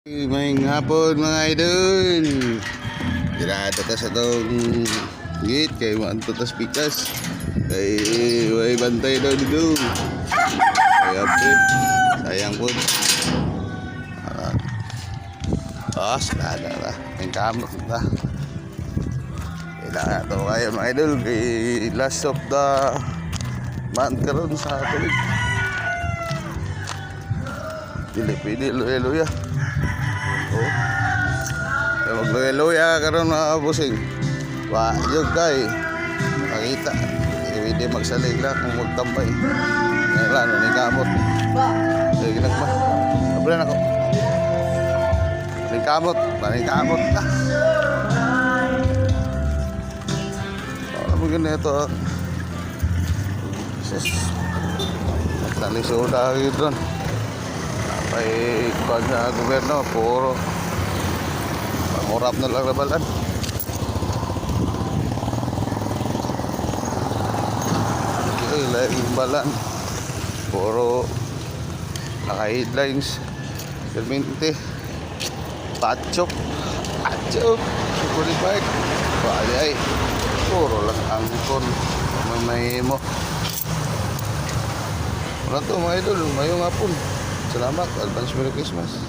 Maing hapon mga idol. Dirado ta sa tong gate kay manto tas pikas. Kay way bantay daw dito. Kaya pre, sayang po. Sada lah. Ang kamot na. Kailangan ito kayo mga idol. Kay last of the month karon sa tulig. Dili luya. Oh. Kaya magluya-luya karon mga busing. Wa jud kay makita. Hindi magsalig lang kung magtambay. Ngayon ni kamot. Sige na ba? Ablan ako. Ni kamot ka. Ano mo ganito? Sis. Nagtalisoda gitu. Ay pag na gobyerno puro pangurap na lang labalan. Okay, like balan puro naka-headlines permente pachok sukuri bike ay puro lang angkon may mo. Wala to mga idol, mayong hapon. Salamat, advance Merry Christmas.